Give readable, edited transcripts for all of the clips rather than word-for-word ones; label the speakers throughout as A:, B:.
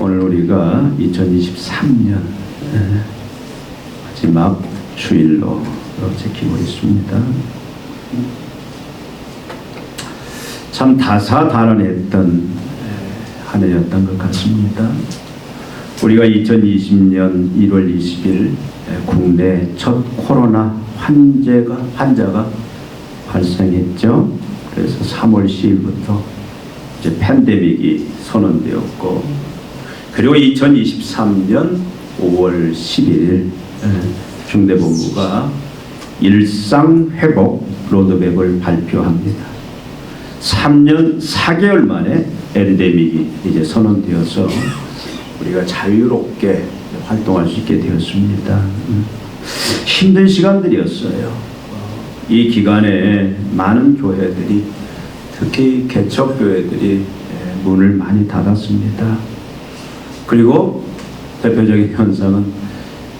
A: 오늘 우리가 2023년 마지막 주일로 지키고 있습니다. 참 다사다난했던 한 해였던 것 같습니다. 우리가 2020년 1월 20일 국내 첫 코로나 환자가 발생했죠. 그래서 3월 10일부터 이제 팬데믹이 선언되었고, 그리고 2023년 5월 11일 중대본부가 일상회복 로드맵을 발표합니다. 3년 4개월 만에 엔데믹이 이제 선언되어서 우리가 자유롭게 활동할 수 있게 되었습니다. 힘든 시간들이었어요. 이 기간에 많은 교회들이, 특히 개척교회들이 문을 많이 닫았습니다. 그리고 대표적인 현상은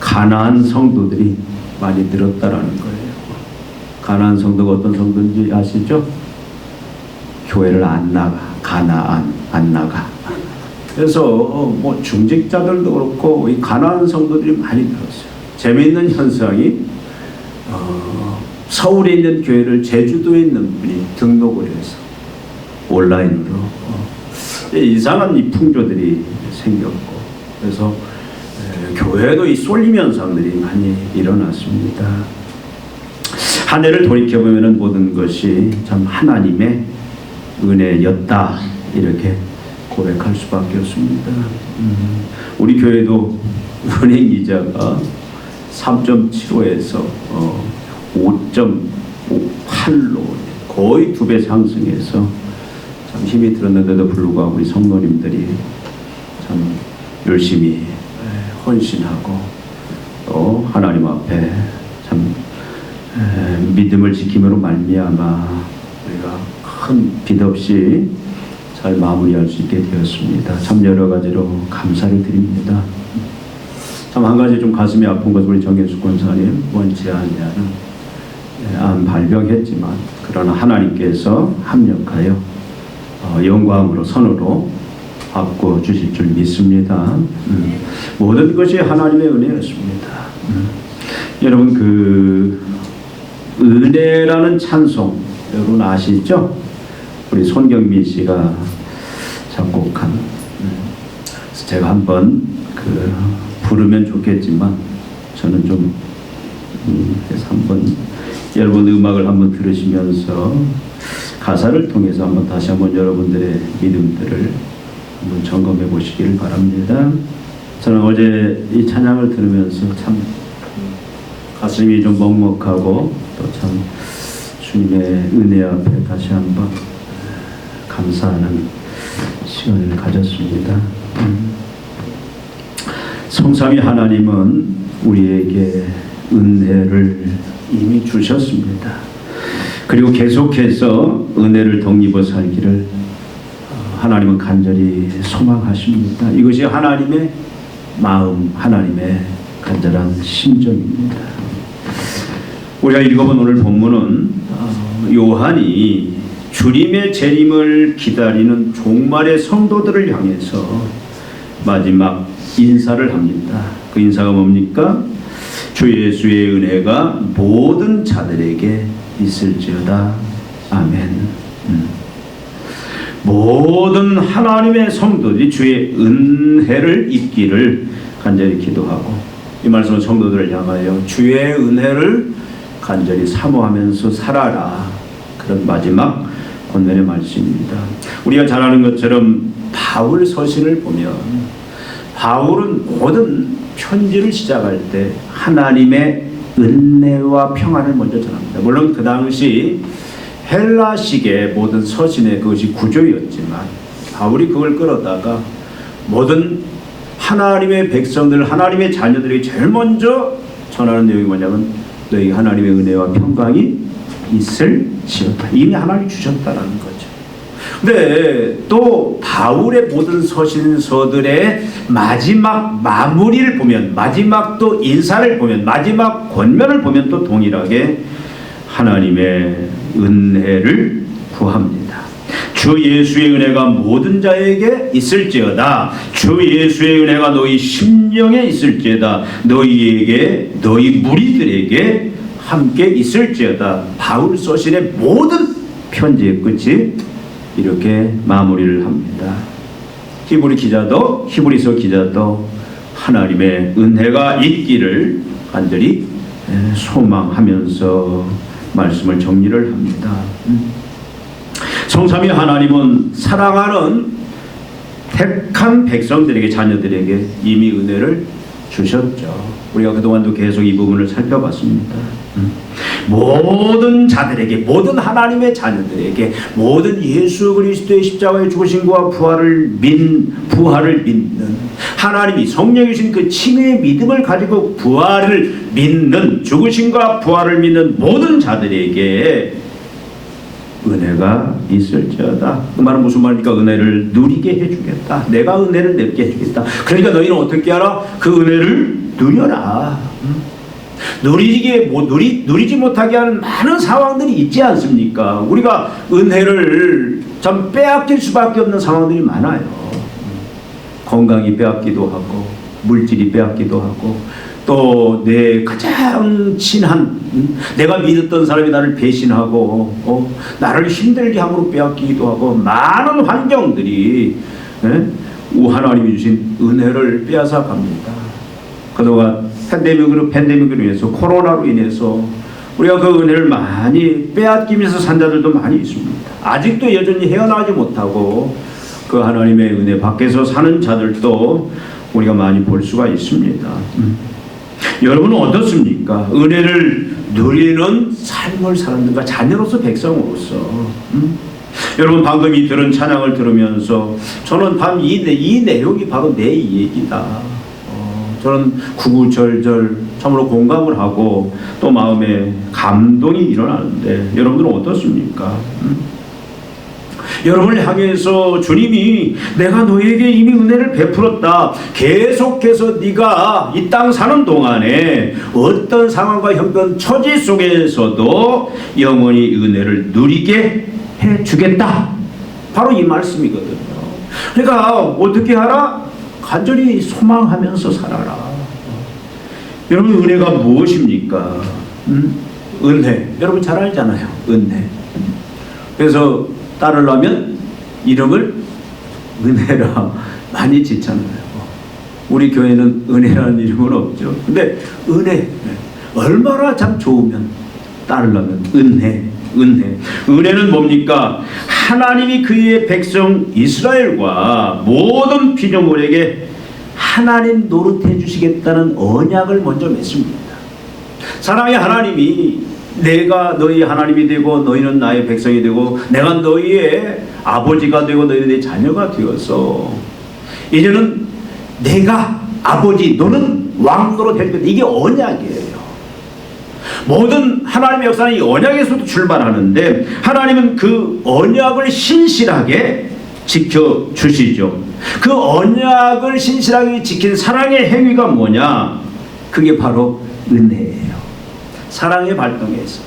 A: 가난한 성도들이 많이 늘었다라는 거예요. 가난한 성도가 어떤 성도인지 아시죠? 교회를 안 나가, 안 나가. 그래서 뭐 중직자들도 그렇고 이 가난한 성도들이 많이 늘었어요. 재미있는 현상이 서울에 있는 교회를 제주도에 있는 분이 등록을 해서 온라인으로 이상한 이 풍조들이 생겼고, 그래서 교회도 이 쏠림 현상들이 많이 일어났습니다. 한 해를 돌이켜보면 모든 것이 참 하나님의 은혜였다, 이렇게 고백할 수밖에 없습니다. 우리 교회도 은행이자가 3.75에서 5.58로 거의 2배 상승해서 참 힘이 들었는데도 불구하고 우리 성도님들이 참 열심히 헌신하고 또 하나님 앞에 참 믿음을 지킴으로 말미암아 우리가 큰 빚 없이 잘 마무리할 수 있게 되었습니다. 참 여러 가지로 감사를 드립니다. 참 한 가지 좀 가슴이 아픈 것은 우리 정현숙 권사님 원치 않냐는 암 발병했지만 그러나 하나님께서 합력하여 영광으로 선으로 바꿔주실 줄 믿습니다. 모든 것이 하나님의 은혜였습니다. 여러분, 그 은혜라는 찬송 여러분 아시죠? 우리 손경민 씨가 작곡한, 제가 한번 부르면 좋겠지만 저는 좀 그래서 한번 여러분 음악을 한번 들으시면서 가사를 통해서 한번 다시 한번 여러분들의 믿음들을 한번 점검해 보시기를 바랍니다. 저는 어제 이 찬양을 들으면서 참 가슴이 좀 먹먹하고 또 참 주님의 은혜 앞에 다시 한번 감사하는 시간을 가졌습니다. 성삼위 하나님은 우리에게 은혜를 이미 주셨습니다. 그리고 계속해서 은혜를 덧입어 살기를 하나님은 간절히 소망하십니다. 이것이 하나님의 마음, 하나님의 간절한 심정입니다. 우리가 읽어본 오늘 본문은 요한이 주님의 재림을 기다리는 종말의 성도들을 향해서 마지막 인사를 합니다. 그 인사가 뭡니까? 주 예수의 은혜가 모든 자들에게 있을지어다. 아멘. 모든 하나님의 성도들이 주의 은혜를 입기를 간절히 기도하고, 이 말씀은 성도들을 향하여 주의 은혜를 간절히 사모하면서 살아라, 그런 마지막 권면의 말씀입니다. 우리가 잘 아는 것처럼 바울 서신을 보면 바울은 모든 편지를 시작할 때 하나님의 은혜와 평안을 먼저 전합니다. 물론 그 당시 헬라식의 모든 서신의 그것이 구조였지만 바울이 그걸 끌어다가 모든 하나님의 백성들, 하나님의 자녀들에게 제일 먼저 전하는 내용이 뭐냐면 너희 하나님의 은혜와 평강이 있을지어다. 이미 하나님이 주셨다는 거죠. 근데 또 바울의 모든 서신서들의 마지막 마무리를 보면, 마지막 또 인사를 보면, 마지막 권면을 보면 또 동일하게 하나님의 은혜를 구합니다. 주 예수의 은혜가 모든 자에게 있을지어다. 주 예수의 은혜가 너희 심령에 있을지어다. 너희에게 너희 무리들에게 함께 있을지어다. 바울 서신의 모든 편지의 끝이 이렇게 마무리를 합니다. 히브리서 기자도 하나님의 은혜가 있기를 간절히 소망하면서 말씀을 정리를 합니다. 성삼위 하나님은 사랑하는 택한 백성들에게, 자녀들에게 이미 은혜를 주셨죠. 우리가 그동안도 계속 이 부분을 살펴봤습니다. 모든 자들에게, 모든 하나님의 자녀들에게, 모든 예수 그리스도의 십자가의 죽으심과 부활을 믿는 하나님이 성령이 주신 그 칭의의 믿음을 가지고 부활을 믿는, 죽으심과 부활을 믿는 모든 자들에게 은혜가 있을지어다. 그 말은 무슨 말입니까? 은혜를 누리게 해주겠다. 내가 은혜를 내게 해주겠다. 그러니까 너희는 어떻게 하라? 그 은혜를 누려라. 누리지 못하게 하는 많은 상황들이 있지 않습니까? 우리가 은혜를 참 빼앗길 수밖에 없는 상황들이 많아요. 건강이 빼앗기도 하고, 물질이 빼앗기도 하고, 또 내 가장 친한, 내가 믿었던 사람이 나를 배신하고 나를 힘들게 함으로 빼앗기기도 하고, 많은 환경들이 하나님이 주신 은혜를 빼앗아 갑니다. 그동안 팬데믹으로 인해서, 코로나로 인해서 우리가 그 은혜를 많이 빼앗기면서 산 자들도 많이 있습니다. 아직도 여전히 헤어나지 못하고 그 하나님의 은혜 밖에서 사는 자들도 우리가 많이 볼 수가 있습니다. 여러분은 어떻습니까? 은혜를 누리는 삶을 사는가, 자녀로서, 백성으로서. 여러분 방금 이 들은 찬양을 들으면서 저는 이 내용이 바로 내 얘기다. 저는 구구절절 참으로 공감을 하고 또 마음에 감동이 일어나는데, 여러분들은 어떻습니까? 여러분을 향해서 주님이 내가 너에게 이미 은혜를 베풀었다. 계속해서 네가 이 땅 사는 동안에 어떤 상황과 형편 처지 속에서도 영원히 은혜를 누리게 해주겠다. 바로 이 말씀이거든요. 그러니까 어떻게 하라? 간절히 소망하면서 살아라. 여러분 은혜가 무엇입니까? 은혜. 여러분 잘 알잖아요. 은혜. 그래서 따르려면 이름을 은혜라 많이 짓잖아요. 우리 교회는 은혜라는 이름은 없죠. 근데 은혜, 얼마나 참 좋으면 따르려면 은혜는 뭡니까? 하나님이 그의 백성 이스라엘과 모든 피조물에게 하나님 노릇해 주시겠다는 언약을 먼저 맺습니다. 사랑의 하나님이 내가 너희 하나님이 되고 너희는 나의 백성이 되고 내가 너희의 아버지가 되고 너희는 내 자녀가 되어서 이제는 내가 아버지, 너는 왕으로 될 거다. 이게 언약이에요. 모든 하나님의 역사는 이 언약에서도 출발하는데, 하나님은 그 언약을 신실하게 지켜주시죠. 그 언약을 신실하게 지킨 사랑의 행위가 뭐냐? 그게 바로 은혜예요. 사랑의 발동에서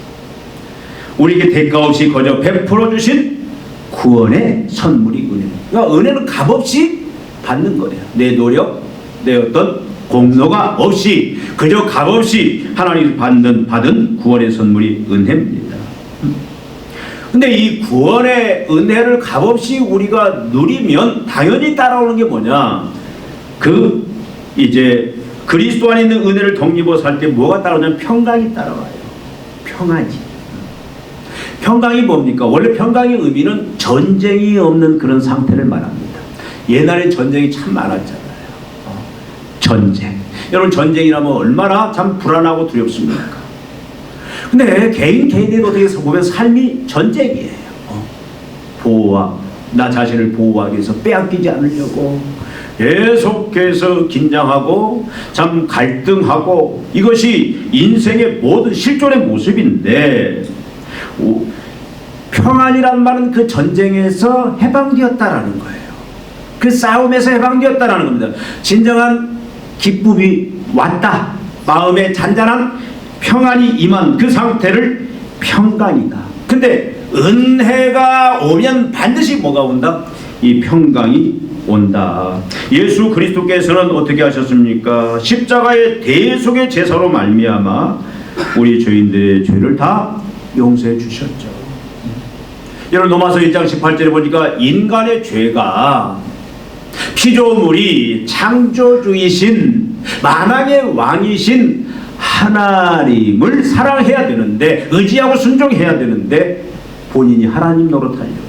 A: 우리에게 대가 없이 거저 베풀어 주신 구원의 선물이 은혜. 그러니까 은혜는 값없이 받는 거예요. 내 노력, 내 어떤 공로가 없이 그저 값없이 하나님이 받은 구원의 선물이 은혜입니다. 근데 이 구원의 은혜를 값없이 우리가 누리면 당연히 따라오는 게 뭐냐? 이제 그리스도 안에 있는 은혜를 덧입어 살 때 뭐가 따라오냐면 평강이 따라와요. 평강이 뭡니까? 원래 평강의 의미는 전쟁이 없는 그런 상태를 말합니다. 옛날에 전쟁이 참 많았잖아요. 전쟁. 여러분 전쟁이라면 얼마나 참 불안하고 두렵습니까? 근데 개인이 어떻게 보면 삶이 전쟁이에요. 나 자신을 보호하기 위해서 빼앗기지 않으려고 계속해서 긴장하고 참 갈등하고, 이것이 인생의 모든 실존의 모습인데, 평안이란 말은 그 전쟁에서 해방되었다라는 거예요. 그 싸움에서 해방되었다라는 겁니다. 진정한 기쁨이 왔다. 마음에 잔잔한 평안이 임한 그 상태를 평강이다. 근데 은혜가 오면 반드시 뭐가 온다? 이 평강이 온다. 예수 그리스도께서는 어떻게 하셨습니까? 십자가의 대속의 제사로 말미암아 우리 죄인들의 죄를 다 용서해 주셨죠. 여러분 로마서 1장 18절에 보니까 인간의 죄가 피조물이 창조주이신 만왕의 왕이신 하나님을 사랑해야 되는데, 의지하고 순종해야 되는데 본인이 하나님 노릇하려고,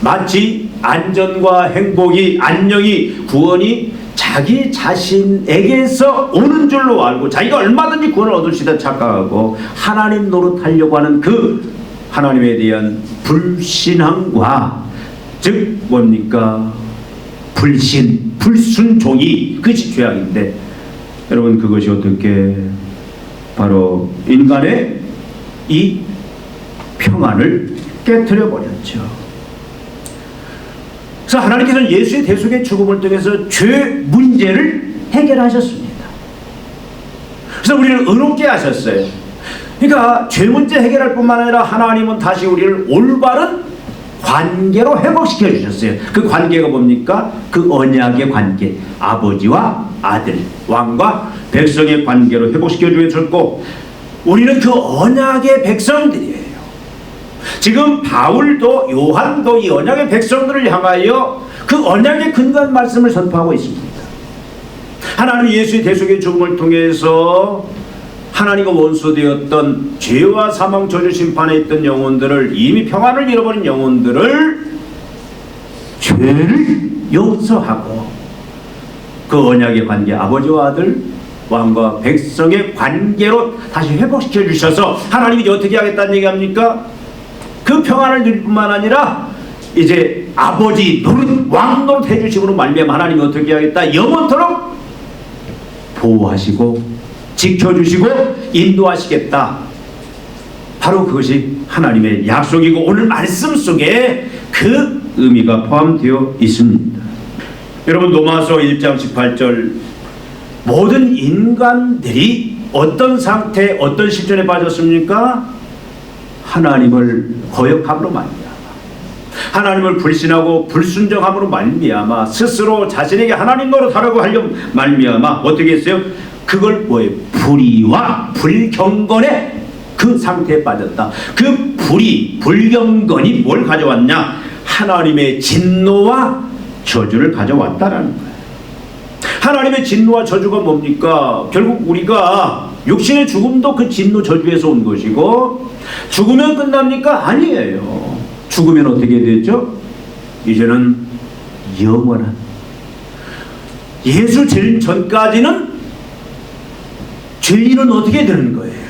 A: 마치 안전과 행복이, 안녕이, 구원이 자기 자신에게서 오는 줄로 알고 자기가 얼마든지 구원을 얻을 수 있다 착각하고 하나님 노릇하려고 하는 그 하나님에 대한 불신앙과, 즉 뭡니까? 불순종이 그것이 죄악인데, 여러분 그것이 어떻게 바로 인간의 이 평안을 깨트려 버렸죠. 그래서 하나님께서는 예수의 대속의 죽음을 통해서 죄 문제를 해결하셨습니다. 그래서 우리를 의롭게 하셨어요. 그러니까 죄 문제 해결할 뿐만 아니라 하나님은 다시 우리를 올바른 관계로 회복시켜 주셨어요. 그 관계가 뭡니까? 그 언약의 관계, 아버지와 아들, 왕과 백성의 관계로 회복시켜 주셨고, 우리는 그 언약의 백성들이에요. 지금 바울도 요한도 이 언약의 백성들을 향하여 그 언약의 근거한 말씀을 선포하고 있습니다. 하나님 예수의 대속의 죽음을 통해서 하나님과 원수되었던 죄와 사망 저주 심판에 있던 영혼들을, 이미 평안을 잃어버린 영혼들을 죄를 용서하고 그 언약의 관계, 아버지와 아들, 왕과 백성의 관계로 다시 회복시켜 주셔서 하나님이 어떻게 하겠다는 얘기합니까? 그 평안을 누릴 뿐만 아니라 이제 아버지 노릇, 왕 노릇 해주심으로 말미암아 하나님이 어떻게 하겠다? 영원토록 보호하시고 지켜주시고 인도하시겠다. 바로 그것이 하나님의 약속이고 오늘 말씀 속에 그 의미가 포함되어 있습니다. 여러분 로마서 1장 18절, 모든 인간들이 어떤 상태, 어떤 실존에 빠졌습니까? 하나님을 거역함으로 말미암아, 하나님을 불신하고 불순종함으로 말미암아, 스스로 자신에게 하나님 노릇하려고 하려 말미암아 어떻게 했어요? 그걸 뭐예요? 불의와 불경건의 그 상태에 빠졌다. 그 불경건이 뭘 가져왔냐? 하나님의 진노와 저주를 가져왔다라는 거예요. 하나님의 진노와 저주가 뭡니까? 결국 우리가 육신의 죽음도 그 진노 저주에서 온 것이고, 죽으면 끝납니까? 아니에요. 죽으면 어떻게 되죠? 이제는 영원한, 예수 제일 전까지는 죄인은 어떻게 되는 거예요?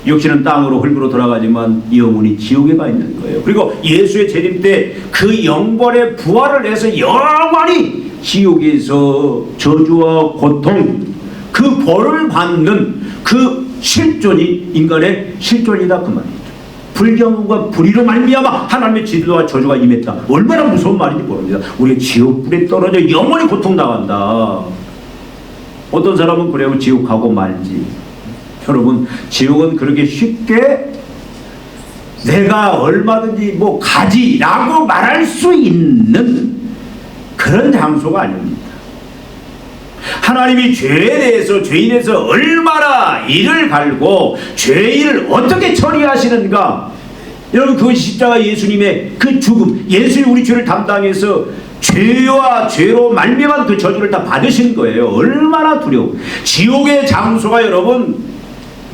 A: 육신은 땅으로 흙으로 돌아가지만 영혼이 지옥에 가 있는 거예요. 그리고 예수의 재림 때 그 영벌의 부활을 해서 영원히 지옥에서 저주와 고통, 그 벌을 받는 그 실존이 인간의 실존이다 그 말이죠. 불경과 불의로 말미암아 하나님의 진노와 저주가 임했다. 얼마나 무서운 말인지 모릅니다. 우리가 지옥불에 떨어져 영원히 고통당한다. 어떤 사람은 그래요. 지옥 가고 말지. 여러분 지옥은 그렇게 쉽게 내가 얼마든지 뭐 가지라고 말할 수 있는 그런 장소가 아닙니다. 하나님이 죄에 대해서, 죄인에 대해서 얼마나 이를 갈고 죄인을 어떻게 처리하시는가. 여러분 그것이 십자가 예수님의 그 죽음, 예수의 우리 죄를 담당해서 죄와 죄로 말미암은 그 저주를 다 받으신 거예요. 얼마나 두려워. 지옥의 장소가 여러분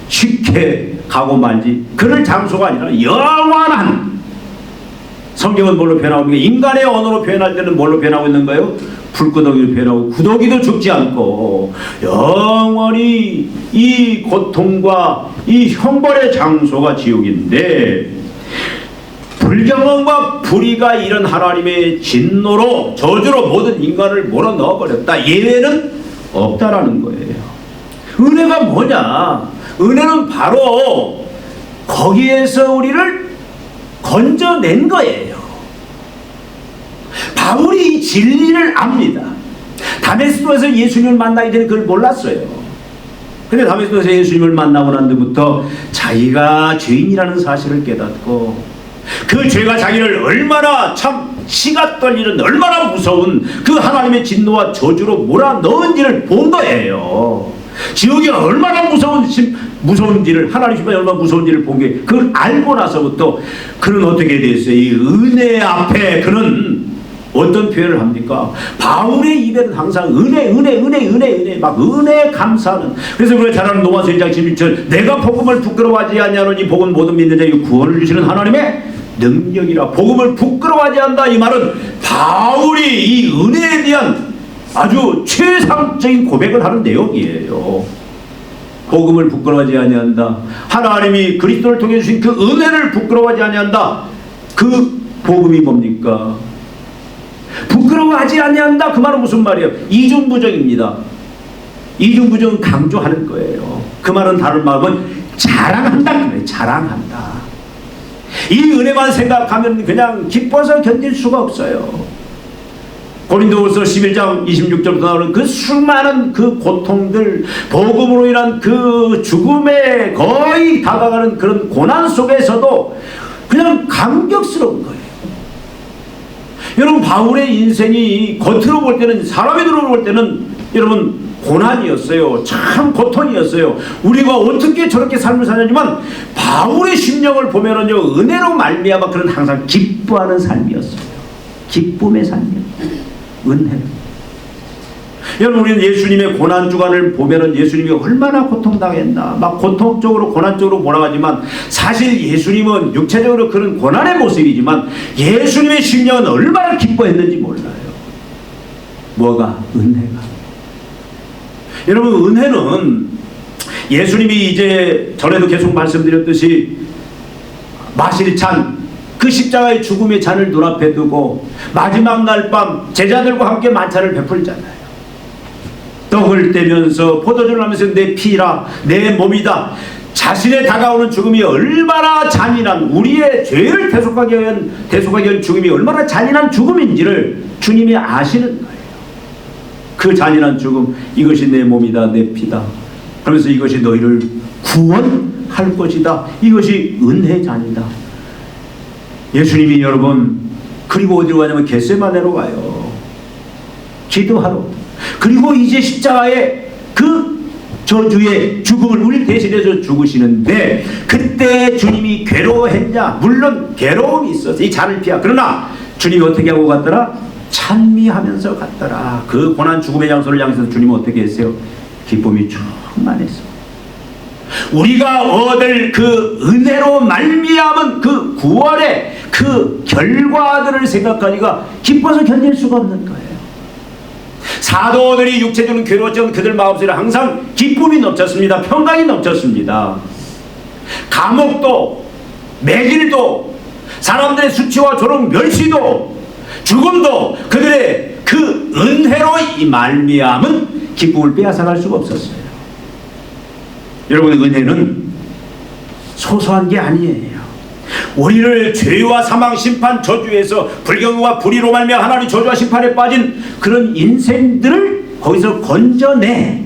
A: 쉽게 가고 말지 그럴 장소가 아니라 영원한, 성경은 뭘로 표현하고, 인간의 언어로 표현할 때는 뭘로 표현하고 있는가요? 불구덩이로 표현하고, 구더기도 죽지 않고 영원히 이 고통과 이 형벌의 장소가 지옥인데, 불경험과 불의가 이런 하나님의 진노로 저주로 모든 인간을 몰아넣어버렸다. 예외는 없다라는 거예요. 은혜가 뭐냐? 은혜는 바로 거기에서 우리를 건져낸 거예요. 바울이 진리를 압니다. 다메스코에서 예수님을 만나기 전에 그걸 몰랐어요. 근데 다메섹에서 예수님을 만나고 난 뒤부터 자기가 죄인이라는 사실을 깨닫고 그 죄가 자기를 얼마나 참 시가 떨리는 얼마나 무서운 그 하나님의 진노와 저주로 몰아넣은지를 본 거예요. 지옥이 얼마나 무서운지를 하나님 심판이 얼마나 무서운지를 본 게 그걸 알고 나서부터 그는 어떻게 됐어요? 이 은혜 앞에 그는 어떤 표현을 합니까? 바울의 입에는 항상 은혜 막 은혜 감사하는. 그래서 우리가 잘 아는 로마서 1장 16절 내가 복음을 부끄러워하지 아니하노니 복은 모든 믿는 자에게 구원을 주시는 하나님의 능력이라. 복음을 부끄러워하지 않는다 이 말은 바울이 이 은혜에 대한 아주 최상적인 고백을 하는 내용이에요. 복음을 부끄러워하지 아니한다. 하나님이 그리스도를 통해 주신 그 은혜를 부끄러워하지 아니한다. 그 복음이 뭡니까? 부끄러워하지 아니한다. 그 말은 무슨 말이에요? 이중부정입니다. 이중부정은 강조하는 거예요. 그 말은 다른 말은 자랑한다. 그래, 자랑한다. 이 은혜만 생각하면 그냥 기뻐서 견딜 수가 없어요. 고린도후서 11장 26절부터 나오는 그 수많은 그 고통들, 복음으로 인한 그 죽음에 거의 다가가는 그런 고난 속에서도 그냥 감격스러운 거예요. 여러분, 바울의 인생이 겉으로 볼 때는, 사람의 눈으로 볼 때는 여러분 고난이었어요. 참 고통이었어요. 우리가 어떻게 저렇게 삶을 사냐지만 바울의 심령을 보면은요, 은혜로 말미암아 그런 항상 기뻐하는 삶이었어요. 기쁨의 삶이었어요. 은혜로. 여러분, 우리는 예수님의 고난 주간을 보면은 예수님이 얼마나 고통당했나, 막 고통적으로 고난적으로 몰아가지만 사실 예수님은 육체적으로 그런 고난의 모습이지만 예수님의 심령은 얼마나 기뻐했는지 몰라요. 뭐가? 은혜가. 여러분, 은혜는 예수님이 이제 전에도 계속 말씀드렸듯이 마실 잔, 그 십자가의 죽음의 잔을 눈앞에 두고 마지막 날 밤 제자들과 함께 만찬을 베풀잖아요. 떡을 떼면서 포도주를 하면서 내 피라 내 몸이다. 자신의 다가오는 죽음이 얼마나 잔인한, 우리의 죄를 대속하기 위한 죽음이 얼마나 잔인한 죽음인지를 주님이 아시는 거예요. 그 잔인한 죽음, 이것이 내 몸이다, 내 피다. 그러면서 이것이 너희를 구원할 것이다. 이것이 은혜 잔이다. 예수님이 여러분, 그리고 어디로 가냐면 겟세마네로 가요. 기도하러. 그리고 이제 십자가에 그 저주의 죽음을 우리 대신해서 죽으시는데, 그때 주님이 괴로워했냐? 물론 괴로움이 있었어. 이 잔을 피하. 그러나 주님이 어떻게 하고 갔더라? 찬미하면서 갔더라. 그 고난 죽음의 장소를 향해서 주님은 어떻게 했어요? 기쁨이 충만했어. 우리가 얻을 그 은혜로 말미암은 그 구원의 그 결과들을 생각하니까 기뻐서 견딜 수가 없는 거예요. 사도들이 육체적으로 괴로웠지만 그들 마음속에 항상 기쁨이 넘쳤습니다. 평강이 넘쳤습니다. 감옥도, 매질도, 사람들의 수치와 조롱, 멸시도, 죽음도 그들의 그 은혜로 이 말미암은 기쁨을 빼앗아갈 수가 없었어요. 여러분, 은혜는 소소한 게 아니에요. 우리를 죄와 사망, 심판, 저주에서 불경과 불의로 말미암아 하나님 저주와 심판에 빠진 그런 인생들을 거기서 건져내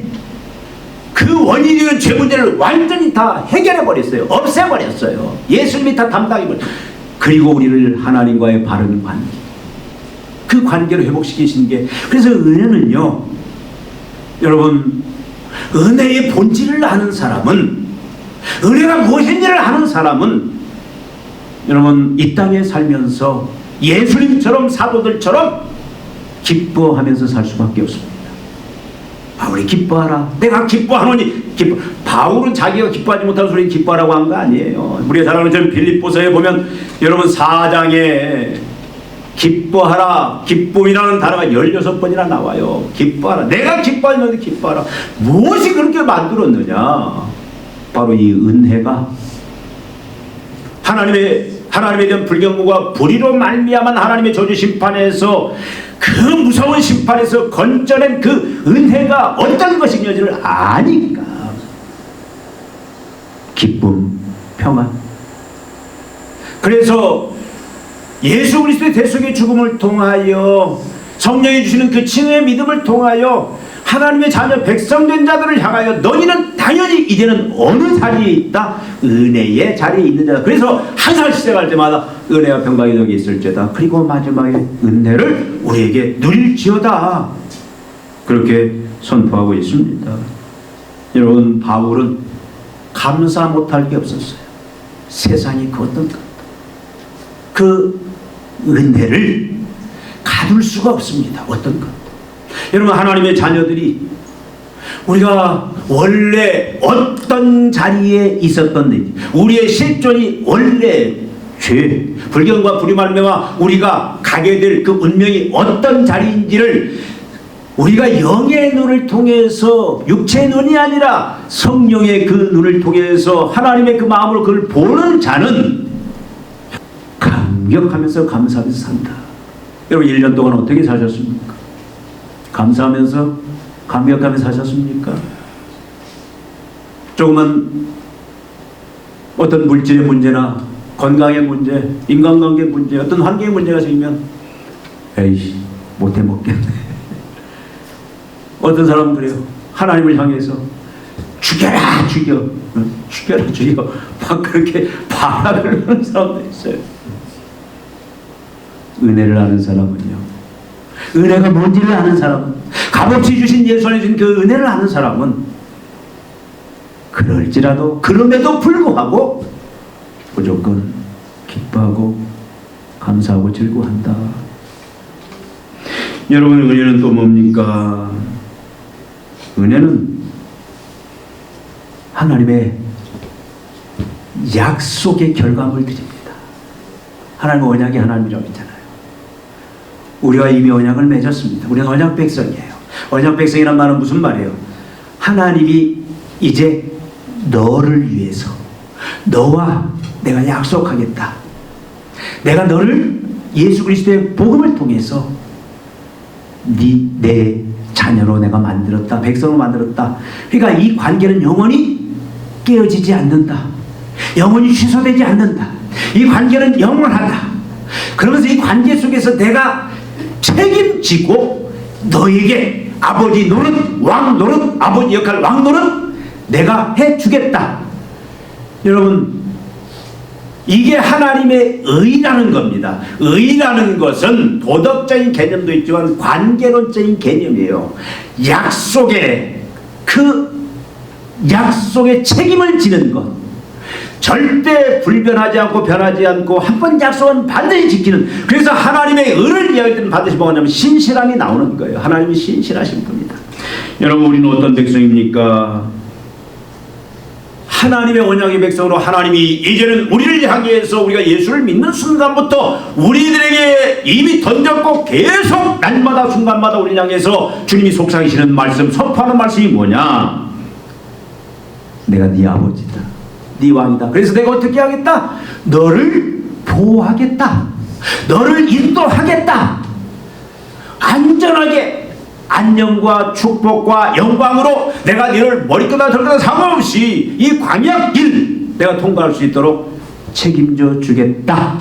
A: 그 원인이 되는 죄 문제를 완전히 다 해결해 버렸어요. 없애 버렸어요. 예수님이 다 담당해 버렸어요. 그리고 우리를 하나님과의 바른 관계, 그 관계로 회복시키신 게, 그래서 은혜는요, 여러분, 은혜의 본질을 아는 사람은, 은혜가 무엇인지를 아는 사람은 여러분 이 땅에 살면서 예수님처럼 사도들처럼 기뻐하면서 살 수밖에 없습니다. 바울이 기뻐하라. 내가 기뻐하노니 기뻐. 바울은 자기가 기뻐하지 못하는 소리 기뻐하라고 한 거 아니에요. 우리가 잘 아는 저 빌립보서에 보면 여러분 4장에 기뻐하라, 기쁨이라는 단어가 16번이나 나와요. 기뻐하라. 내가 기뻐하는데 기뻐하라. 무엇이 그렇게 만들었느냐? 바로 이 은혜가 하나님에 대한 불경과 불의로 말미암은 하나님의 저주 심판에서, 그 무서운 심판에서 건져낸 그 은혜가 어떤 것인지를 아니까 기쁨, 평안. 그래서 예수 그리스도의 대속의 죽음을 통하여 성령이 주시는 그 칭의의 믿음을 통하여 하나님의 자녀 백성된 자들을 향하여 너희는 당연히 이제는 어느 자리에 있다? 은혜의 자리에 있는 자다. 그래서 항상 시작할 때마다 은혜와 평강이 너에게 있을지어다. 그리고 마지막에 은혜를 우리에게 누릴지어다. 그렇게 선포하고 있습니다. 여러분, 바울은 감사 못할 게 없었어요. 세상이 그 어떤 그 은혜를 가둘 수가 없습니다. 어떤 것. 여러분, 하나님의 자녀들이 우리가 원래 어떤 자리에 있었던지, 우리의 실존이 원래 죄, 불경과 불의 말미암아 우리가 가게 될 그 운명이 어떤 자리인지를 우리가 영의 눈을 통해서, 육체의 눈이 아니라 성령의 그 눈을 통해서 하나님의 그 마음으로 그걸 보는 자는 감격하면서 감사하면서 산다. 여러분, 1년 동안 어떻게 사셨습니까? 감사하면서 감격하면서 사셨습니까? 조금은 어떤 물질의 문제나 건강의 문제, 인간관계 문제, 어떤 환경의 문제가 생기면 에이씨, 못해 먹겠네. 어떤 사람은 그래요. 하나님을 향해서 죽여라 죽여, 죽여라 죽여, 막 그렇게 발악을 하는 사람도 있어요. 은혜를 아는 사람은요, 은혜가 뭔지를 아는 사람은, 값없이 주신 예수 안에 주신 그 은혜를 아는 사람은 그럴지라도, 그럼에도 불구하고 무조건 기뻐하고 감사하고 즐거워한다. 여러분, 은혜는 또 뭡니까? 은혜는 하나님의 약속의 결과물들입니다. 하나님은 언약의 하나님이라고 했잖아요. 우리가 이미 언약을 맺었습니다. 우리는 언약 백성이에요. 언약 백성이란 말은 무슨 말이에요? 하나님이 이제 너를 위해서, 너와 내가 약속하겠다. 내가 너를 예수 그리스도의 복음을 통해서 내 자녀로 내가 만들었다. 백성으로 만들었다. 그러니까 이 관계는 영원히 깨어지지 않는다. 영원히 취소되지 않는다. 이 관계는 영원하다. 그러면서 이 관계 속에서 내가 책임지고 너에게 아버지 노릇, 왕 노릇, 아버지 역할 왕 노릇 내가 해주겠다. 여러분, 이게 하나님의 의라는 겁니다. 의라는 것은 도덕적인 개념도 있지만 관계론적인 개념이에요. 약속의 책임을 지는 것, 절대 불변하지 않고 변하지 않고 한 번 약속은 반드시 지키는. 그래서 하나님의 의를 이야기할 때는 반드시 뭐냐면 신실함이 나오는 거예요. 하나님이 신실하신 분이다. 여러분, 우리는 어떤 백성입니까? 하나님의 언약의 백성으로 하나님이 이제는 우리를 향해서 우리가 예수를 믿는 순간부터 우리들에게 이미 던졌고 계속 날마다 순간마다 우리를 향해서 주님이 속삭이시는 말씀, 선포하는 말씀이 뭐냐? 내가 네 아버지다. 네 왕이다. 그래서 내가 어떻게 하겠다? 너를 보호하겠다. 너를 인도하겠다. 안전하게 안녕과 축복과 영광으로 내가 너를 머리끄다 덜끄다 상관없이 이 광야길 내가 통과할 수 있도록 책임져 주겠다.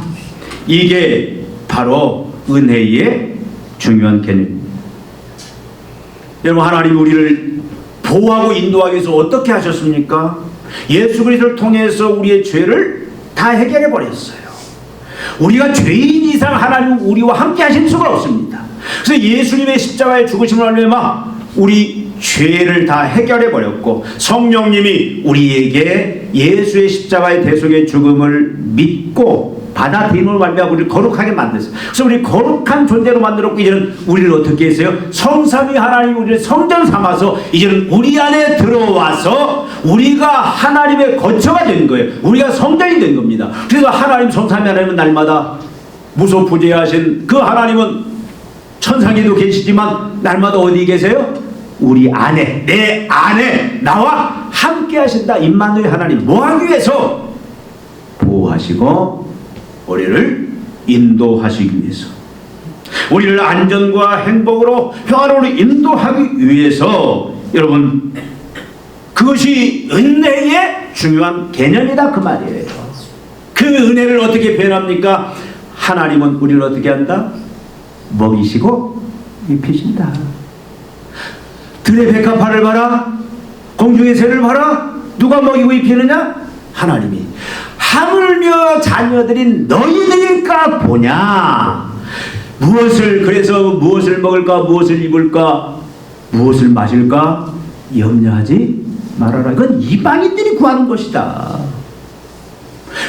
A: 이게 바로 은혜의 중요한 개념입니다. 여러분, 하나님 우리를 보호하고 인도하기 위해서 어떻게 하셨습니까? 예수 그리스도를 통해서 우리의 죄를 다 해결해 버렸어요. 우리가 죄인 이상 하나님 우리와 함께 하실 수가 없습니다. 그래서 예수님의 십자가의 죽으심을 알면 우리 죄를 다 해결해 버렸고, 성령님이 우리에게 예수의 십자가의 대속의 죽음을 믿고 받아들임을 말미암아 우리를 거룩하게 만들었어요. 그래서 우리 거룩한 존재로 만들었고, 이제는 우리를 어떻게 했어요? 성삼위 하나님 우리를 성전 삼아서 이제는 우리 안에 들어와서 우리가 하나님의 거처가 된 거예요. 우리가 성전이 된 겁니다. 그래서 하나님 성삼위 하나님은 날마다 무소부재하신 그 하나님은 천상에도 계시지만 날마다 어디 계세요? 우리 안에, 내 안에 나와 함께 하신다. 임마누엘 하나님. 뭐하기 위해서? 보호하시고 우리를 인도하시기 위해서, 우리를 안전과 행복으로 평화로움으로 인도하기 위해서. 여러분, 그것이 은혜의 중요한 개념이다 그 말이에요. 그 은혜를 어떻게 표현합니까? 하나님은 우리를 어떻게 한다? 먹이시고 입히신다. 들의 백합화를 봐라, 공중의 새를 봐라. 누가 먹이고 입히느냐? 하나님이. 하물며 자녀들인 너희들일까 보냐. 그래서 무엇을 먹을까, 무엇을 입을까, 무엇을 마실까 염려하지 말아라. 이건 이방인들이 구하는 것이다.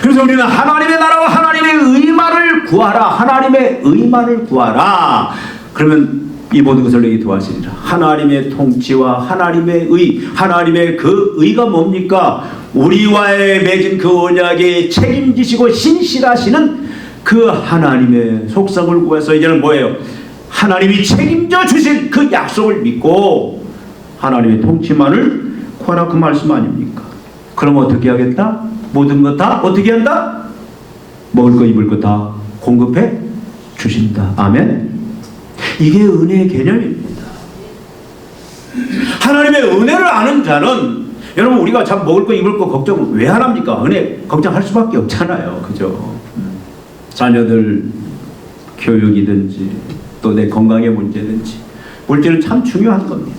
A: 그래서 우리는 하나님의 나라와 하나님의 의만을 구하라. 하나님의 의만을 구하라. 그러면 이 모든 것을 내게 도와주리라. 하나님의 통치와 하나님의 의, 하나님의 그 의가 뭡니까? 우리와의 맺은 그 언약에 책임지시고 신실하시는 그 하나님의 속성을 구해서 이제는 뭐예요? 하나님이 책임져 주신 그 약속을 믿고 하나님의 통치만을 구하라, 그 말씀 아닙니까? 그럼 어떻게 하겠다? 모든 것 다 어떻게 한다? 먹을 거 입을 거 다 공급해 주신다. 아멘. 이게 은혜의 개념입니다. 하나님의 은혜를 아는 자는, 여러분, 우리가 참 먹을 거 입을 거 걱정 왜 안 합니까? 은혜 걱정할 수밖에 없잖아요. 그죠? 자녀들 교육이든지 또 내 건강의 문제든지 물질은 참 중요한 겁니다.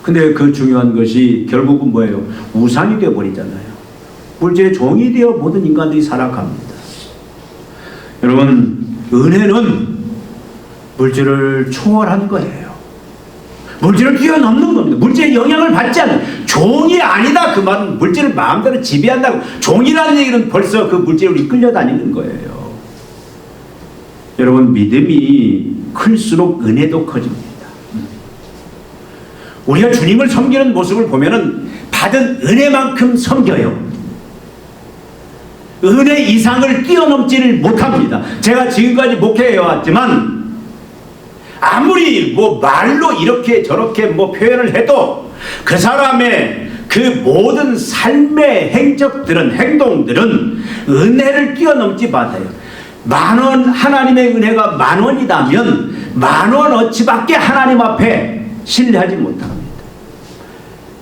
A: 근데 그 중요한 것이 결국은 뭐예요? 우상이 되어버리잖아요. 물질의 종이 되어 모든 인간들이 살아갑니다. 여러분, 은혜는 물질을 초월한 거예요. 물질을 뛰어넘는 겁니다. 물질의 영향을 받지 않는, 종이 아니다 그 말은 물질을 마음대로 지배한다고. 종이라는 얘기는 벌써 그 물질을 이끌려 다니는 거예요. 여러분, 믿음이 클수록 은혜도 커집니다. 우리가 주님을 섬기는 모습을 보면은 받은 은혜만큼 섬겨요. 은혜 이상을 뛰어넘지를 못합니다. 제가 지금까지 목회해 왔지만 아무리 말로 이렇게 저렇게 표현을 해도 그 사람의 그 모든 삶의 행적들은, 행동들은 은혜를 뛰어넘지 못해요. 10,000원, 하나님의 은혜가 10,000원이라면 10,000원어치밖에 하나님 앞에 신뢰하지 못합니다.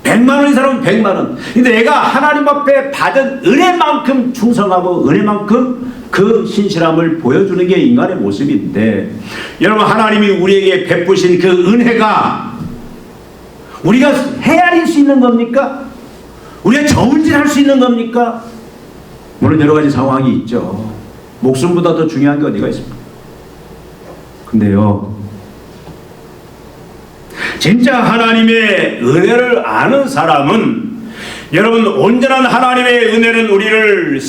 A: 100,000원인 사람은 100,000원. 근데 내가 하나님 앞에 받은 은혜만큼 충성하고 은혜만큼 그 신실함을 보여주는 게 인간의 모습인데, 여러분, 하나님이 우리에게 베푸신 그 은혜가 우리가 헤아릴 수 있는 겁니까? 우리가 저울질할 수 있는 겁니까? 물론 여러 가지 상황이 있죠. 목숨보다 더 중요한 게 어디가 있습니까? 근데요, 진짜 하나님의 은혜를 아는 사람은, 여러분, 온전한 하나님의 은혜는 우리를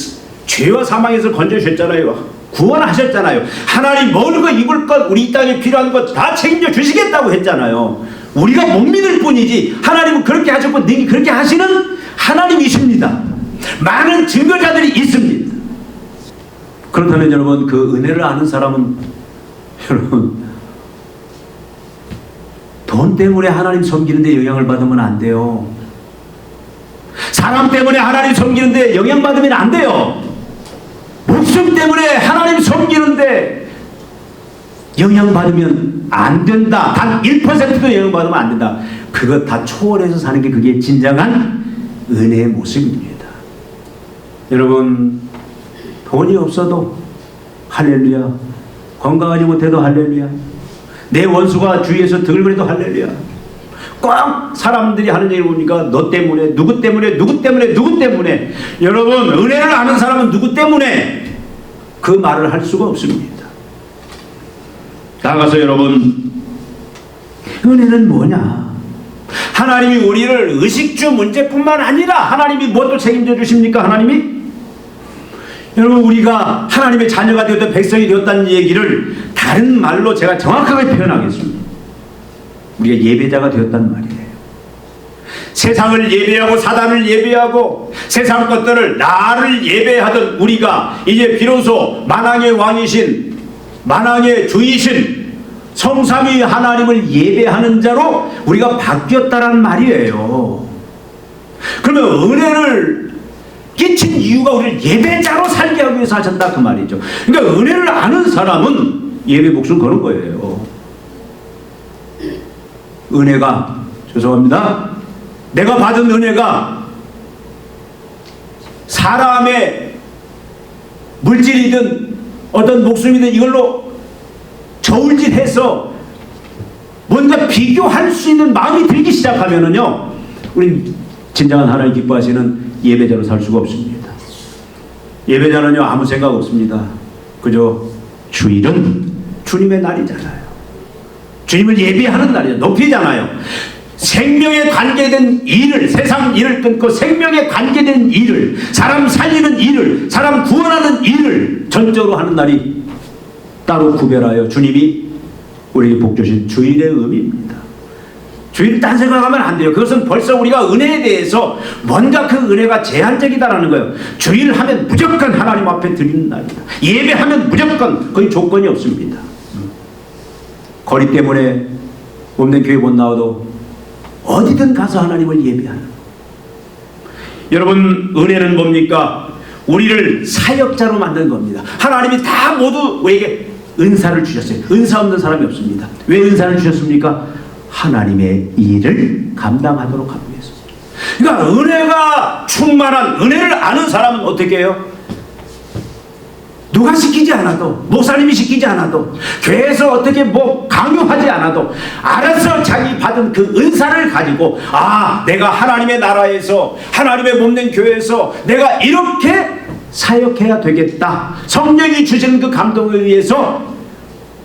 A: 죄와 사망에서 건져주셨잖아요. 구원하셨잖아요. 하나님 먹을 것, 입을 것, 우리 이 땅에 필요한 것 다 책임져 주시겠다고 했잖아요. 우리가 못 믿을 뿐이지 하나님은 그렇게 하셨고 능히 그렇게 하시는 하나님이십니다. 많은 증거자들이 있습니다. 그렇다면 여러분, 그 은혜를 아는 사람은, 여러분, 돈 때문에 하나님 섬기는데 영향을 받으면 안 돼요. 사람 때문에 하나님 섬기는데 영향받으면 안 돼요. 목숨 때문에 하나님 섬기는데 영향받으면 안 된다. 단 1%도 영향받으면 안 된다. 그것 다 초월해서 사는 게 그게 진정한 은혜의 모습입니다. 여러분, 돈이 없어도 할렐루야, 건강하지 못해도 할렐루야, 내 원수가 주위에서 덜그래도 할렐루야. 꼭 사람들이 하는 얘기를 보니까 너 때문에, 누구 때문에, 누구 때문에, 누구 때문에. 여러분, 은혜를 아는 사람은 누구 때문에 그 말을 할 수가 없습니다. 나가서 여러분, 은혜는 뭐냐? 하나님이 우리를 의식주 문제뿐만 아니라 하나님이 무엇도 책임져 주십니까? 하나님이? 여러분, 우리가 하나님의 자녀가 되었던, 백성이 되었다는 얘기를 다른 말로 제가 정확하게 표현하겠습니다. 우리가 예배자가 되었단 말이에요. 세상을 예배하고 사단을 예배하고 세상 것들을 나를 예배하던 우리가 이제 비로소 만왕의 왕이신, 만왕의 주이신 성삼위 하나님을 예배하는 자로 우리가 바뀌었다란 말이에요. 그러면 은혜를 끼친 이유가 우리를 예배자로 살게 하기 위해서 하셨다 그 말이죠. 그러니까 은혜를 아는 사람은 예배 목숨 거는 거예요. 은혜가, 죄송합니다, 내가 받은 은혜가 사람의 물질이든 어떤 목숨이든 이걸로 저울질해서 뭔가 비교할 수 있는 마음이 들기 시작하면은요, 우리 진정한 하나님 기뻐하시는 예배자로 살 수가 없습니다. 예배자는요, 아무 생각 없습니다. 그저 주일은 주님의 날이잖아요. 주님을 예배하는 날이에요. 높이잖아요. 생명에 관계된 일을, 세상 일을 끊고 생명에 관계된 일을, 사람 살리는 일을, 사람 구원하는 일을 전적으로 하는 날이 따로 구별하여 주님이 우리에게 복 주신 주일의 의미입니다. 주일을 딴 생각하면 안 돼요. 그것은 벌써 우리가 은혜에 대해서 뭔가 그 은혜가 제한적이다라는 거예요. 주일을 하면 무조건 하나님 앞에 드리는 날이다. 예배하면 무조건 거의 조건이 없습니다. 거리 때문에 몸된 교회 못 나와도 어디든 가서 하나님을 예배하는. 여러분, 은혜는 뭡니까? 우리를 사역자로 만든 겁니다. 하나님이 다 모두 우리에게 은사를 주셨어요. 은사 없는 사람이 없습니다. 왜 은사를 주셨습니까? 하나님의 일을 감당하도록 하기 위해서. 그러니까 은혜가 충만한, 은혜를 아는 사람은 어떻게 해요? 누가 시키지 않아도, 목사님이 시키지 않아도, 교회에서 어떻게 뭐 강요하지 않아도 알아서 자기 받은 그 은사를 가지고, 아, 내가 하나님의 나라에서, 하나님의 몸된 교회에서 내가 이렇게 사역해야 되겠다, 성령이 주시는 그 감동에 의해서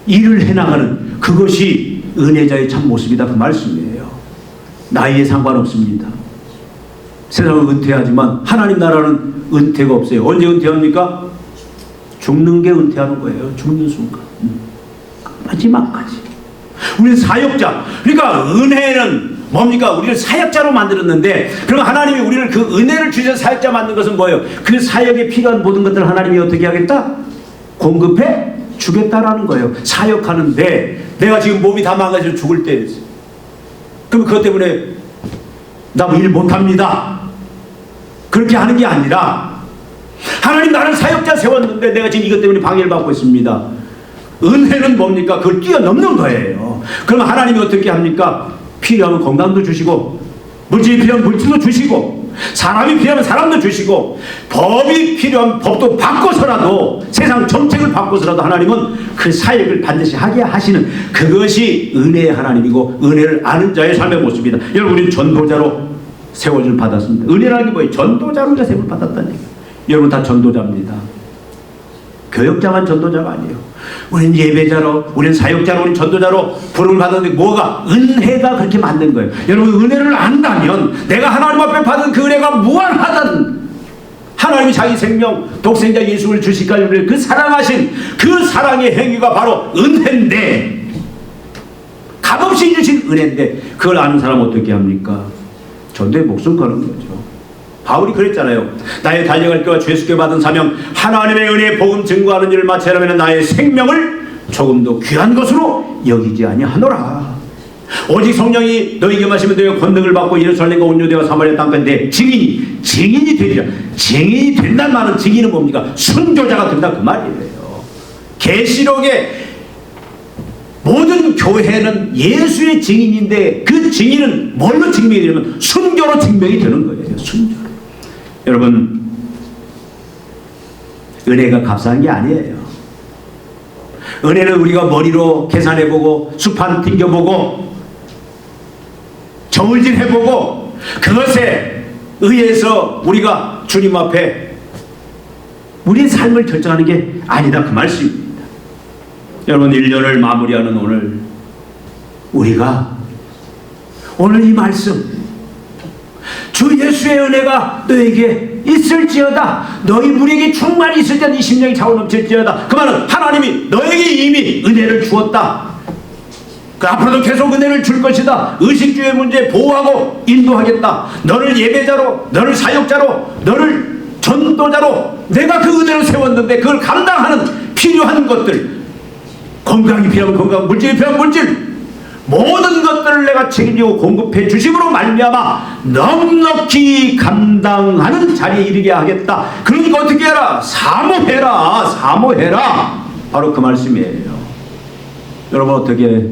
A: 일을 해나가는, 그것이 은혜자의 참 모습이다, 그 말씀이에요. 나이에 상관없습니다. 세상은 은퇴하지만 하나님 나라는 은퇴가 없어요. 언제 은퇴합니까? 죽는 게 은퇴하는 거예요. 죽는 순간. 마지막까지. 우리는 사역자. 그러니까 은혜는 뭡니까? 우리를 사역자로 만들었는데, 그럼 하나님이 우리를 그 은혜를 주셔서 사역자 만든 것은 뭐예요? 그 사역에 필요한 모든 것들을 하나님이 어떻게 하겠다? 공급해 주겠다라는 거예요. 사역하는데 내가 지금 몸이 다 망가져서 죽을 때, 그럼 그것 때문에 나 일 못합니다, 그렇게 하는 게 아니라, 하나님 나를 사역자 세웠는데 내가 지금 이것 때문에 방해를 받고 있습니다. 은혜는 뭡니까? 그걸 뛰어넘는 거예요. 그럼 하나님이 어떻게 합니까? 필요하면 건강도 주시고, 물질이 필요하면 물질도 주시고, 사람이 필요하면 사람도 주시고, 법이 필요하면 법도 바꿔서라도, 세상 정책을 바꿔서라도 하나님은 그 사역을 반드시 하게 하시는, 그것이 은혜의 하나님이고 은혜를 아는 자의 삶의 모습이다. 여러분, 우리는 전도자로 세워질 받았습니다. 은혜라는 게 뭐예요? 전도자로 세움을 받았다는 얘기예요. 여러분 다 전도자입니다. 교역자만 전도자가 아니에요. 우리는 예배자로, 우리는 사역자로, 우리는 전도자로 부름을 받았는데, 뭐가? 은혜가 그렇게 만든 거예요. 여러분, 은혜를 안다면 내가 하나님 앞에 받은 그 은혜가 무한하다는, 하나님이 자기 생명 독생자 예수를 주시기까지 우리를 그 사랑하신 그 사랑의 행위가 바로 은혜인데, 값없이 주신 은혜인데, 그걸 아는 사람은 어떻게 합니까? 전도에 목숨 거는 거죠. 바울이 그랬잖아요. 나의 달려갈 길과 죄수께 받은 사명, 하나님의 은혜의 복음 증거하는 일을 마치려면 나의 생명을 조금도 귀한 것으로 여기지 아니하노라. 오직 성령이 너희에게 마시면 되어 권능을 받고 예루살렘과 온 유대와 사마리아 땅까지 내 증인이 되리라. 증인이 된다는 말은, 증인은 뭡니까? 순교자가 된다, 그 말이에요. 계시록에 모든 교회는 예수의 증인인데, 그 증인은 뭘로 증명이 되냐면 순교로 증명이 되는 거예요. 순교로. 여러분, 은혜가 값싼 게 아니에요. 은혜는 우리가 머리로 계산해보고, 수판 튕겨보고, 저울질해보고, 그것에 의해서 우리가 주님 앞에 우리의 삶을 결정하는 게 아니다, 그 말씀입니다. 여러분, 1년을 마무리하는 오늘, 우리가 오늘 이 말씀, 주 예수의 은혜가 너에게 있을지어다, 너희 우리에게 충만히 있을 때 네 심령이 차고 넘칠지어다, 그 말은 하나님이 너에게 이미 은혜를 주었다, 그 앞으로도 계속 은혜를 줄 것이다, 의식주의 문제 보호하고 인도하겠다, 너를 예배자로, 너를 사역자로, 너를 전도자로 내가 그 은혜를 세웠는데, 그걸 감당하는 필요한 것들, 건강이 필요하면 건강, 물질이 필요하면 물질, 모든 것들을 내가 책임지고 공급해 주심으로 말미암아 넉넉히 감당하는 자리에 이르게 하겠다. 그러니까 어떻게 해라? 사모해라, 사모해라. 바로 그 말씀이에요. 여러분, 어떻게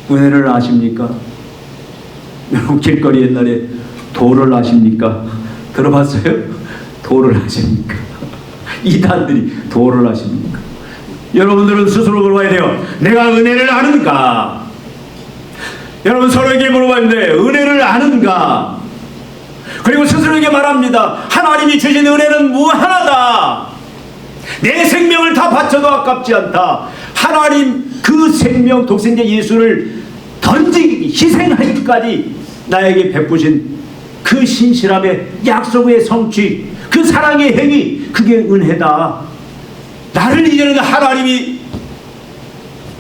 A: 은혜를 아십니까? 여러분, 길거리 옛날에 도를 아십니까? 들어봤어요? 도를 아십니까? 이단들이 도를 아십니까? 여러분들은 스스로 물어봐야 돼요. 내가 은혜를 아는가? 여러분 서로에게 물어봤는데 은혜를 아는가? 그리고 스스로에게 말합니다. 하나님이 주신 은혜는 무한하다. 내 생명을 다 바쳐도 아깝지 않다. 하나님 그 생명 독생자 예수를 던지기 희생하기까지 나에게 베푸신 그 신실함의 약속의 성취, 그 사랑의 행위, 그게 은혜다. 나를 이제는 하나님이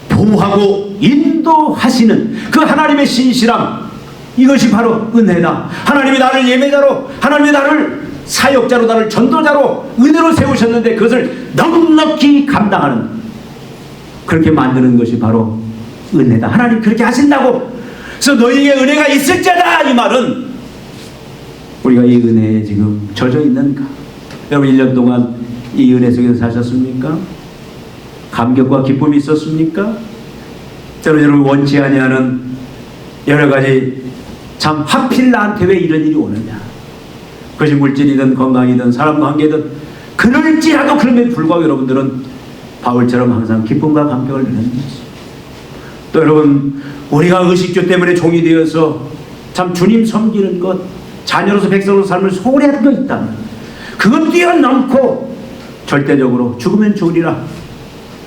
A: 보호하고 인도하시는 그 하나님의 신실함, 이것이 바로 은혜다. 하나님이 나를 예배자로, 하나님이 나를 사역자로, 나를 전도자로 은혜로 세우셨는데 그것을 넉넉히 감당하는, 그렇게 만드는 것이 바로 은혜다. 하나님 그렇게 하신다고. 그래서 너희에게 은혜가 있을지어다, 이 말은 우리가 이 은혜에 지금 젖어 있는가? 여러분 1년 동안 이 은혜 속에서 사셨습니까? 감격과 기쁨이 있었습니까? 저는 여러분 원치 아니하는 여러 가지, 참 하필 나한테 왜 이런 일이 오느냐, 그것이 물질이든 건강이든 사람 관계든 그럴지라도 그럼에도 불구하고 여러분들은 바울처럼 항상 기쁨과 감격을 누리는 것이. 또 여러분 우리가 의식주 때문에 종이 되어서 참 주님 섬기는 것, 자녀로서 백성으로 삶을 소홀히 하는 것 있다면 그것 뛰어넘고 절대적으로 죽으면 죽으리라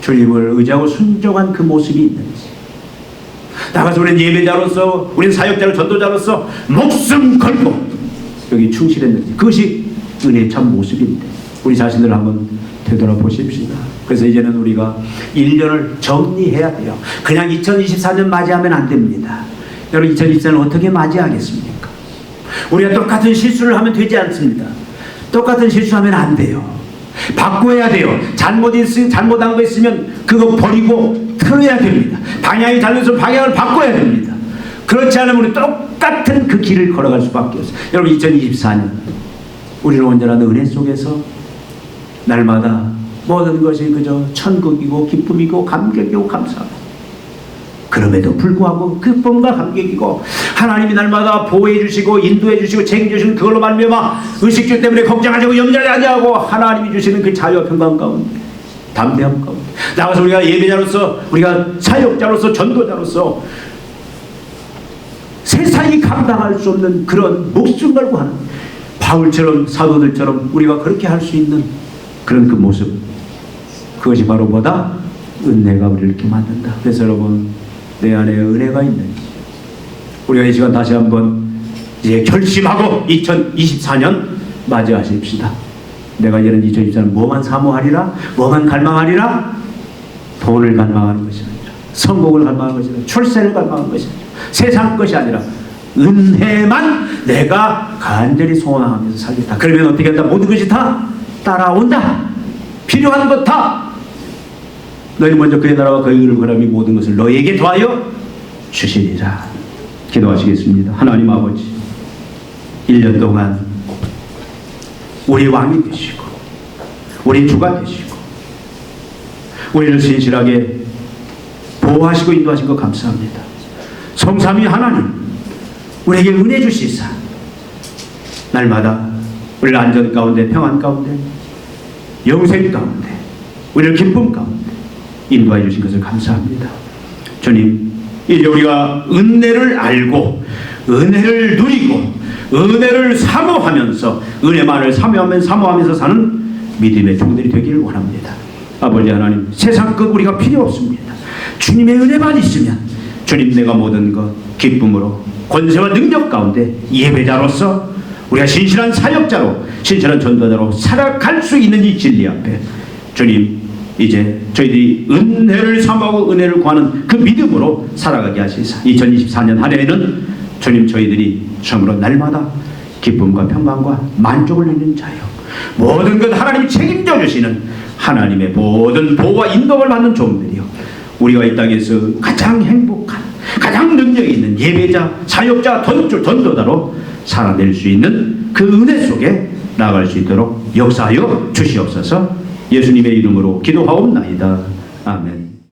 A: 주님을 의지하고 순종한 그 모습이 있는지, 나가서 우리는 예배자로서, 우리는 사역자로, 전도자로서 목숨 걸고 여기 충실했는지, 그것이 은혜의 참 모습인데 우리 자신을 한번 되돌아보십시다. 그래서 이제는 우리가 1년을 정리해야 돼요. 그냥 2024년 맞이하면 안 됩니다. 여러분 2024년 어떻게 맞이하겠습니까? 우리가 똑같은 실수를 하면 되지 않습니다. 똑같은 실수하면 안 돼요. 바꿔야 돼요. 잘못한 거 있으면 그거 버리고 틀어야 됩니다. 방향이 잘못해서 방향을 바꿔야 됩니다. 그렇지 않으면 우리 똑같은 그 길을 걸어갈 수밖에 없어요. 여러분 2024년 우리는 언제나 은혜 속에서 날마다 모든 것이 그저 천국이고 기쁨이고 감격이고 감사하고, 그럼에도 불구하고 기쁨과 감격이고 하나님이 날마다 보호해 주시고 인도해 주시고 책임져 주시는 그걸로 말미암아 의식주 때문에 걱정하지 염려하지 아니하고 하나님이 주시는 그 자유와 평강 가운데, 담대함 가운데 나가서 우리가 예배자로서, 우리가 사역자로서, 전도자로서 세상이 감당할 수 없는 그런 목숨 걸고 하는 바울처럼, 사도들처럼 우리가 그렇게 할 수 있는 그런 그 모습, 그것이 바로 뭐다? 은혜가 우리를 이렇게 만든다. 그래서 여러분 내 안에 은혜가 있는지 우리가 이 시간 다시 한번 이제 결심하고 2024년 맞이하십시다. 내가 이제는 2024년 뭐만 사모하리라, 뭐만 갈망하리라? 돈을 갈망하는 것이 아니라, 성공을 갈망하는 것이 아니라, 출세를 갈망하는 것이 아니라, 세상 것이 아니라 은혜만 내가 간절히 소원하면서 살겠다. 그러면 어떻게 한다? 모든 것이 다 따라온다. 필요한 것 다. 너희 먼저 그의 나라와 그의 의를 구하면 모든 것을 너희에게 더하여 주시리라. 기도하시겠습니다. 하나님 아버지, 1년 동안 우리 왕이 되시고 우리 주가 되시고 우리를 신실하게 보호하시고 인도하신 것 감사합니다. 성삼위 하나님, 우리에게 은혜 주시사 날마다 우리를 안전 가운데, 평안 가운데, 영생 가운데, 우리를 기쁨 가운데 인도해 주신 것을 감사합니다. 주님, 이제 우리가 은혜를 알고 은혜를 누리고 은혜를 사모하면서 은혜만을 사모하면서 사는 믿음의 종들이 되기를 원합니다. 아버지 하나님, 세상 것 우리가 필요 없습니다. 주님의 은혜만 있으면 주님, 내가 모든 것 기쁨으로 권세와 능력 가운데 예배자로서, 우리가 신실한 사역자로, 신실한 전도자로 살아갈 수 있는 이 진리 앞에 주님, 이제 저희들이 은혜를 사모하고 은혜를 구하는 그 믿음으로 살아가게 하시사 2024년 한 해에는 주님, 저희들이 참으로 날마다 기쁨과 평강과 만족을 누리는 자요, 모든 것 하나님이 책임져 주시는 하나님의 모든 보호와 인도를 받는 종들이요, 우리가 이 땅에서 가장 행복한, 가장 능력이 있는 예배자, 사역자, 전도자로 살아낼 수 있는 그 은혜 속에 나아갈 수 있도록 역사하여 주시옵소서. 예수님의 이름으로 기도하옵나이다. 아멘.